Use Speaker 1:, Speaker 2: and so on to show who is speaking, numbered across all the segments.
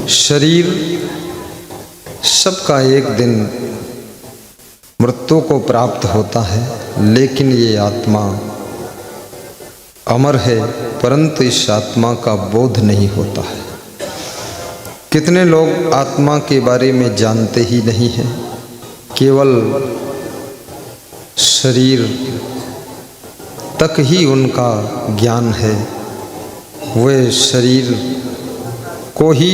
Speaker 1: शरीर सबका एक दिन मृत्यु को प्राप्त होता है, लेकिन ये आत्मा अमर है, परंतु इस आत्मा का बोध नहीं होता है। कितने लोग आत्मा के बारे में जानते ही नहीं हैं, केवल शरीर तक ही उनका ज्ञान है। वे शरीर को ही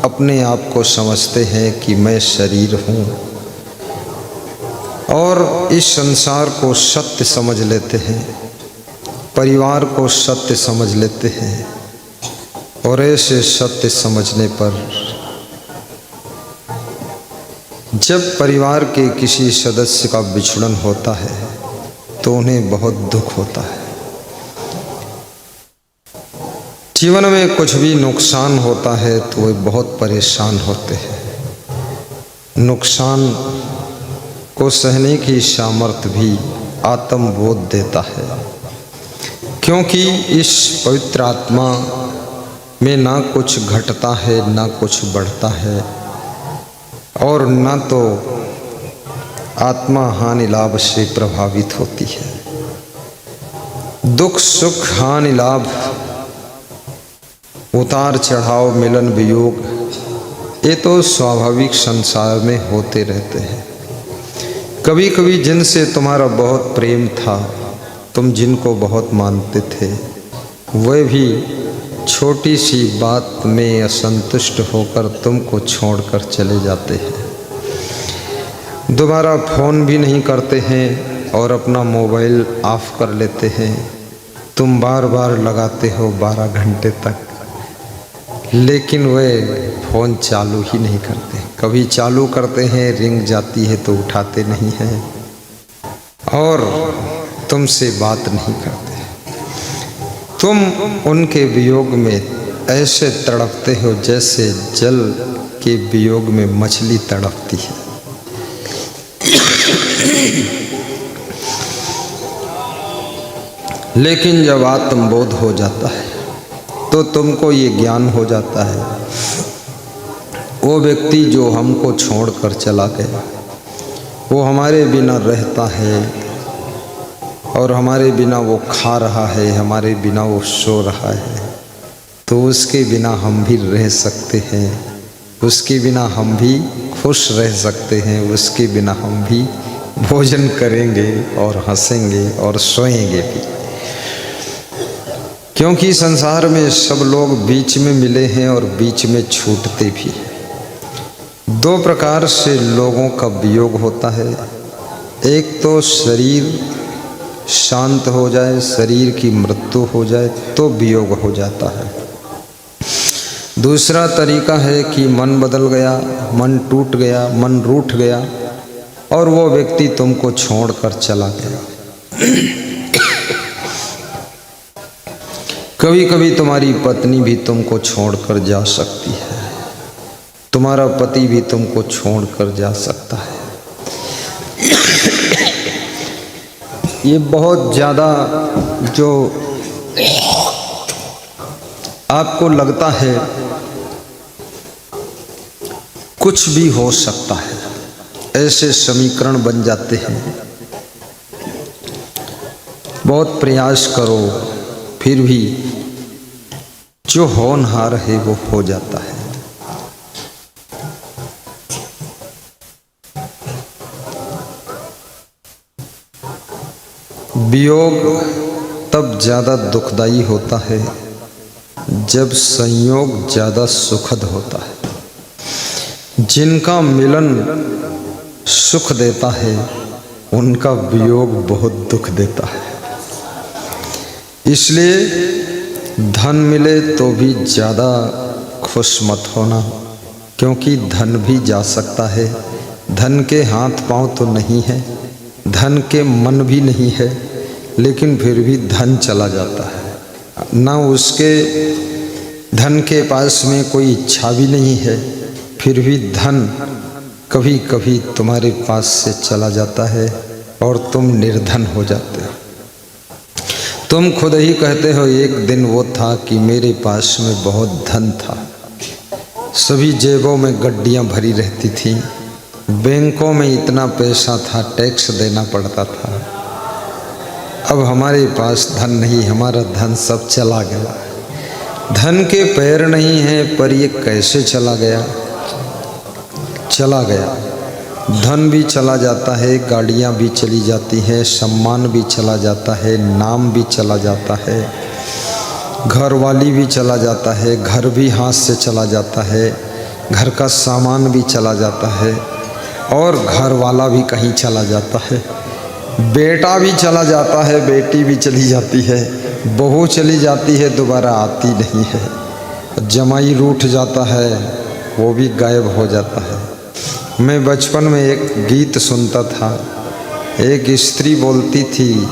Speaker 1: अपने आप को समझते हैं कि मैं शरीर हूँ, और इस संसार को सत्य समझ लेते हैं, परिवार को सत्य समझ लेते हैं। और ऐसे सत्य समझने पर जब परिवार के किसी सदस्य का बिछड़न होता है तो उन्हें बहुत दुख होता है। जीवन में कुछ भी नुकसान होता है तो वे बहुत परेशान होते हैं। नुकसान को सहने की सामर्थ्य भी आत्मबोध देता है, क्योंकि इस पवित्र आत्मा में ना कुछ घटता है, ना कुछ बढ़ता है, और ना तो आत्मा हानि लाभ से प्रभावित होती है। दुख सुख हानि लाभ, उतार चढ़ाव, मिलन वियोग, ये तो स्वाभाविक संसार में होते रहते हैं। कभी कभी जिनसे तुम्हारा बहुत प्रेम था, तुम जिनको बहुत मानते थे, वे भी छोटी सी बात में असंतुष्ट होकर तुमको छोड़कर चले जाते हैं। दोबारा फ़ोन भी नहीं करते हैं और अपना मोबाइल ऑफ कर लेते हैं। तुम बार बार लगाते हो 12 घंटे तक, लेकिन वे फ़ोन चालू ही नहीं करते। कभी चालू करते हैं, रिंग जाती है तो उठाते नहीं हैं और तुमसे बात नहीं करते। तुम उनके वियोग में ऐसे तड़पते हो जैसे जल के वियोग में मछली तड़पती है। लेकिन जब आत्मबोध हो जाता है तो तुमको ये ज्ञान हो जाता है, वो व्यक्ति जो हमको छोड़कर चला गया वो हमारे बिना रहता है, और हमारे बिना वो खा रहा है, हमारे बिना वो सो रहा है, तो उसके बिना हम भी रह सकते हैं, उसके बिना हम भी खुश रह सकते हैं, उसके बिना हम भी भोजन करेंगे और हंसेंगे और सोएंगे भी। क्योंकि संसार में सब लोग बीच में मिले हैं और बीच में छूटते भी हैं। 2 प्रकार से लोगों का वियोग होता है। एक तो शरीर शांत हो जाए, शरीर की मृत्यु हो जाए तो वियोग हो जाता है। दूसरा तरीका है कि मन बदल गया, मन टूट गया, मन रूठ गया और वो व्यक्ति तुमको छोड़कर चला गया। कभी कभी तुम्हारी पत्नी भी तुमको छोड़कर जा सकती है, तुम्हारा पति भी तुमको छोड़कर जा सकता है। ये बहुत ज़्यादा जो आपको लगता है कुछ भी हो सकता है, ऐसे समीकरण बन जाते हैं। बहुत प्रयास करो फिर भी जो होनहार है वो हो जाता है। वियोग तब ज़्यादा दुखदाई होता है जब संयोग ज़्यादा सुखद होता है। जिनका मिलन सुख देता है उनका वियोग बहुत दुख देता है। इसलिए धन मिले तो भी ज़्यादा खुश मत होना, क्योंकि धन भी जा सकता है। धन के हाथ पांव तो नहीं है, धन के मन भी नहीं है, लेकिन फिर भी धन चला जाता है। ना उसके धन के पास में कोई इच्छा भी नहीं है, फिर भी धन कभी कभी तुम्हारे पास से चला जाता है और तुम निर्धन हो जाते हो। तुम खुद ही कहते हो एक दिन वो था कि मेरे पास में बहुत धन था, सभी जेबों में गड्डियां भरी रहती थीं। बैंकों में इतना पैसा था, टैक्स देना पड़ता था। अब हमारे पास धन नहीं, हमारा धन सब चला गया। धन के पैर नहीं हैं, पर ये कैसे चला गया? चला गया। धन भी चला जाता है, गाड़ियाँ भी चली जाती हैं, सम्मान भी चला जाता है, नाम भी चला जाता है, घर वाली भी चला जाता है, घर भी हाथ से चला जाता है, घर का सामान भी चला जाता है, और घर वाला भी कहीं चला जाता है, बेटा भी चला जाता है, बेटी भी चली जाती है, बहू चली जाती है, दोबारा आती नहीं है, जमाई रूठ जाता है, वो भी गायब हो जाता है। मैं बचपन में एक गीत सुनता था, एक स्त्री बोलती थी,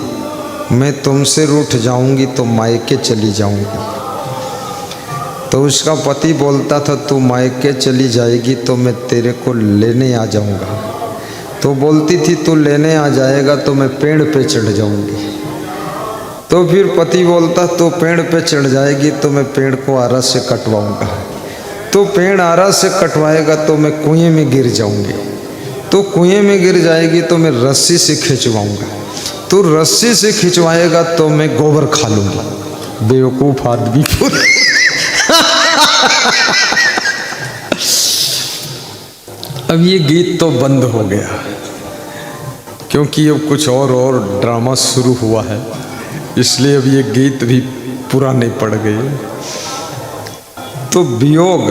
Speaker 1: मैं तुमसे रूठ जाऊंगी तो मायके चली जाऊंगी। तो उसका पति बोलता था, तू मायके चली जाएगी तो मैं तेरे को लेने आ जाऊंगा। तो बोलती थी, तू लेने आ जाएगा तो मैं पेड़ पे चढ़ जाऊंगी। तो फिर पति बोलता, तो पेड़ पे चढ़ जाएगी तो मैं पेड़ को आरा से कटवाऊंगा। तो पेड़ आरा से कटवाएगा तो मैं कुएं में गिर जाऊंगी। तो कुएं में गिर जाएगी तो मैं रस्सी से खिंचवाऊंगा। तो रस्सी से खिंचवाएगा तो मैं गोबर खा लूंगा। बेवकूफ आदमी अब ये गीत तो बंद हो गया, क्योंकि अब कुछ और ड्रामा शुरू हुआ है, इसलिए अब ये गीत भी पुराने पड़ गए। तो वियोग,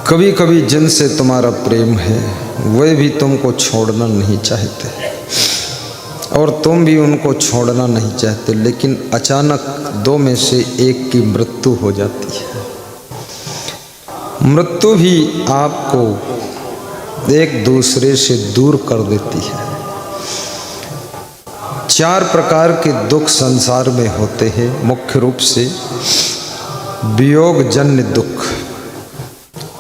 Speaker 1: कभी कभी जिनसे तुम्हारा प्रेम है वे भी तुमको छोड़ना नहीं चाहते और तुम भी उनको छोड़ना नहीं चाहते, लेकिन अचानक दो में से एक की मृत्यु हो जाती है। मृत्यु भी आपको एक दूसरे से दूर कर देती है। 4 प्रकार के दुख संसार में होते हैं, मुख्य रूप से वियोग जन्य दुख।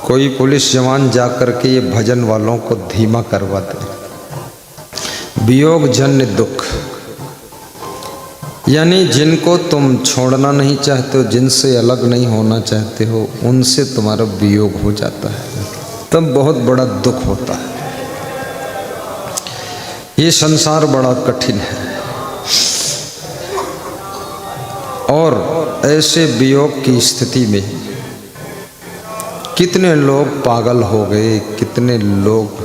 Speaker 1: कोई पुलिस जवान जाकर के ये भजन वालों को धीमा करवा दे। वियोग जन्य दुख यानी जिनको तुम छोड़ना नहीं चाहते हो, जिनसे अलग नहीं होना चाहते हो, उनसे तुम्हारा वियोग हो जाता है, तब बहुत बड़ा दुख होता है। ये संसार बड़ा कठिन है और ऐसे वियोग की स्थिति में कितने लोग पागल हो गए, कितने लोग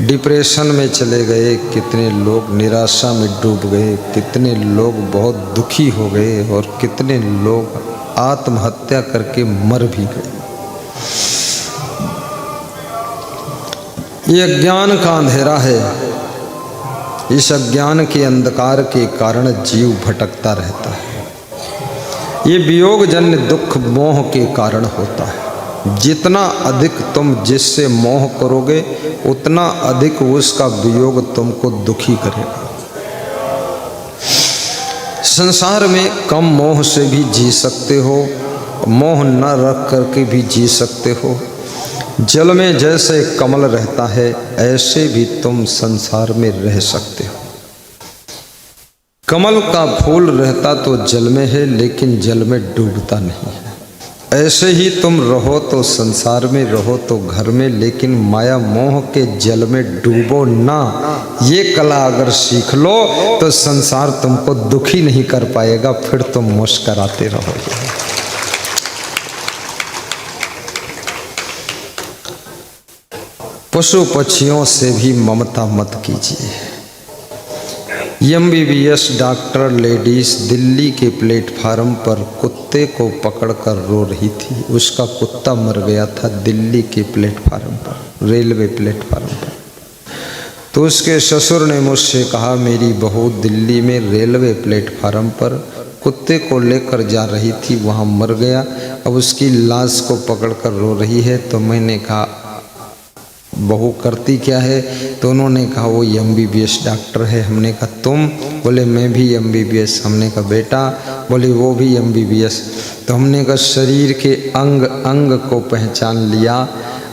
Speaker 1: डिप्रेशन में चले गए, कितने लोग निराशा में डूब गए, कितने लोग बहुत दुखी हो गए और कितने लोग आत्महत्या करके मर भी गए। ये अज्ञान का अंधेरा है। इस अज्ञान के अंधकार के कारण जीव भटकता रहता है। ये वियोग जन्य दुख मोह के कारण होता है। जितना अधिक तुम जिससे मोह करोगे उतना अधिक उसका वियोग तुमको दुखी करेगा। संसार में कम मोह से भी जी सकते हो, मोह न रख करके भी जी सकते हो। जल में जैसे कमल रहता है ऐसे भी तुम संसार में रह सकते हो। कमल का फूल रहता तो जल में है, लेकिन जल में डूबता नहीं है। ऐसे ही तुम रहो तो संसार में रहो तो घर में, लेकिन माया मोह के जल में डूबो ना। ये कला अगर सीख लो तो संसार तुमको दुखी नहीं कर पाएगा, फिर तुम मुस्कराते रहोगे। पशु पक्षियों से भी ममता मत कीजिए। MBBS डॉक्टर लेडीज दिल्ली के प्लेटफार्म पर कुत्ते को पकड़कर रो रही थी। उसका कुत्ता मर गया था दिल्ली के प्लेटफार्म पर, रेलवे प्लेटफार्म पर। तो उसके ससुर ने मुझसे कहा, मेरी बहू दिल्ली में रेलवे प्लेटफार्म पर कुत्ते को लेकर जा रही थी, वहाँ मर गया, अब उसकी लाश को पकड़कर रो रही है। तो मैंने कहा, बहू करती क्या है? तो उन्होंने कहा, वो MBBS डॉक्टर है। हमने कहा, तुम? बोले, मैं भी MBBS। हमने कहा, बेटा? बोले, वो भी MBBS। तो हमने कहा, शरीर के अंग अंग को पहचान लिया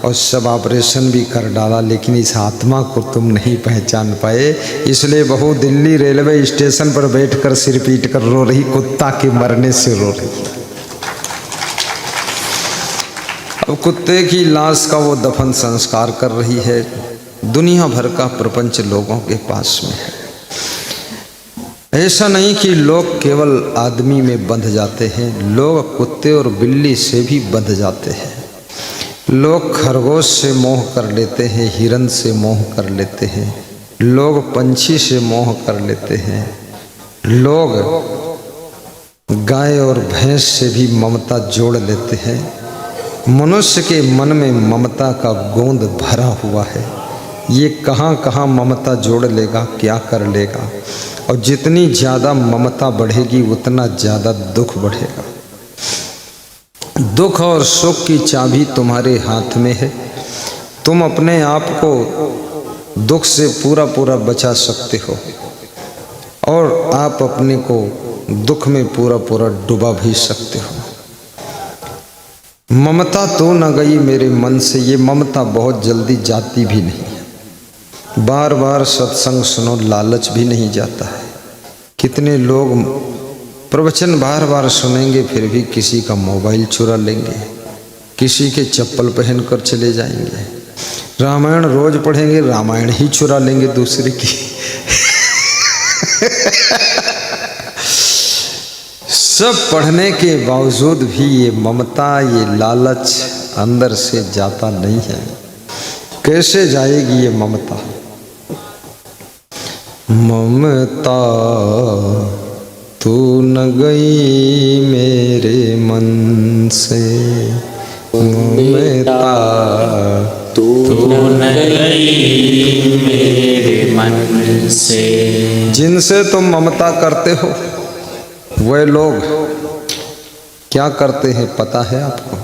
Speaker 1: और सब ऑपरेशन भी कर डाला, लेकिन इस आत्मा को तुम नहीं पहचान पाए, इसलिए बहू दिल्ली रेलवे स्टेशन पर बैठकर सिर पीट कर रो रही, कुत्ता के मरने से रो रही। अब कुत्ते की लाश का वो दफन संस्कार कर रही है। दुनिया भर का प्रपंच लोगों के पास में है। ऐसा नहीं कि लोग केवल आदमी में बंध जाते हैं, लोग कुत्ते और बिल्ली से भी बंध जाते हैं। लोग खरगोश से मोह कर लेते हैं, हिरन से मोह कर लेते हैं, लोग पंछी से मोह कर लेते हैं, लोग गाय और भैंस से भी ममता जोड़ लेते हैं। मनुष्य के मन में ममता का गोंद भरा हुआ है। ये कहाँ कहाँ ममता जोड़ लेगा, क्या कर लेगा। और जितनी ज़्यादा ममता बढ़ेगी उतना ज़्यादा दुख बढ़ेगा। दुख और सुख की चाबी तुम्हारे हाथ में है। तुम अपने आप को दुख से पूरा पूरा बचा सकते हो और आप अपने को दुख में पूरा पूरा डुबा भी सकते हो। ममता तो न गई मेरे मन से, ये ममता बहुत जल्दी जाती भी नहीं है। बार बार सत्संग सुनो, लालच भी नहीं जाता है। कितने लोग प्रवचन बार बार सुनेंगे फिर भी किसी का मोबाइल चुरा लेंगे, किसी के चप्पल पहन कर चले जाएंगे। रामायण रोज पढ़ेंगे, रामायण ही चुरा लेंगे दूसरे की। सब पढ़ने के बावजूद भी ये ममता, ये लालच अंदर से जाता नहीं है। कैसे जाएगी ये ममता? ममता तू न गई मेरे मन से, ममता
Speaker 2: तू न गई मेरे मन से।
Speaker 1: जिनसे तुम ममता करते हो वे लोग क्या करते हैं पता है आपको?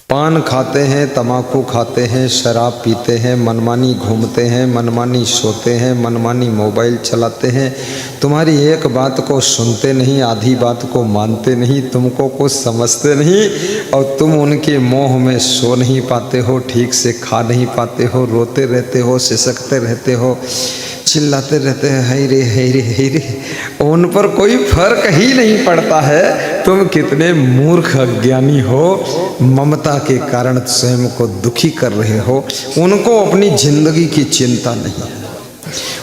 Speaker 1: पान खाते हैं, तम्बाकू खाते हैं, शराब पीते हैं, मनमानी घूमते हैं, मनमानी सोते हैं, मनमानी मोबाइल चलाते हैं। तुम्हारी एक बात को सुनते नहीं, आधी बात को मानते नहीं, तुमको कुछ समझते नहीं और तुम उनके मोह में सो नहीं पाते हो, ठीक से खा नहीं पाते हो, रोते रहते हो, सिसकते रहते हो, चिल्लाते रहते हैं, हाय रे हाय रे हाय रे। उन पर कोई फर्क ही नहीं पड़ता है। तुम कितने मूर्ख अज्ञानी हो, ममता के कारण स्वयं को दुखी कर रहे हो। उनको अपनी जिंदगी की चिंता नहीं है।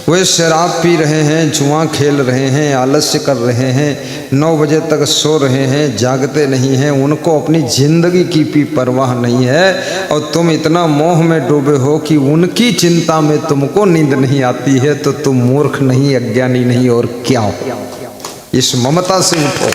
Speaker 1: वे शराब पी रहे हैं, जुआ खेल रहे हैं, आलस्य कर रहे हैं, 9 बजे तक सो रहे हैं, जागते नहीं हैं। उनको अपनी जिंदगी की भी परवाह नहीं है और तुम इतना मोह में डूबे हो कि उनकी चिंता में तुमको नींद नहीं आती है। तो तुम मूर्ख नहीं, अज्ञानी नहीं और क्या हो? इस ममता से उठो।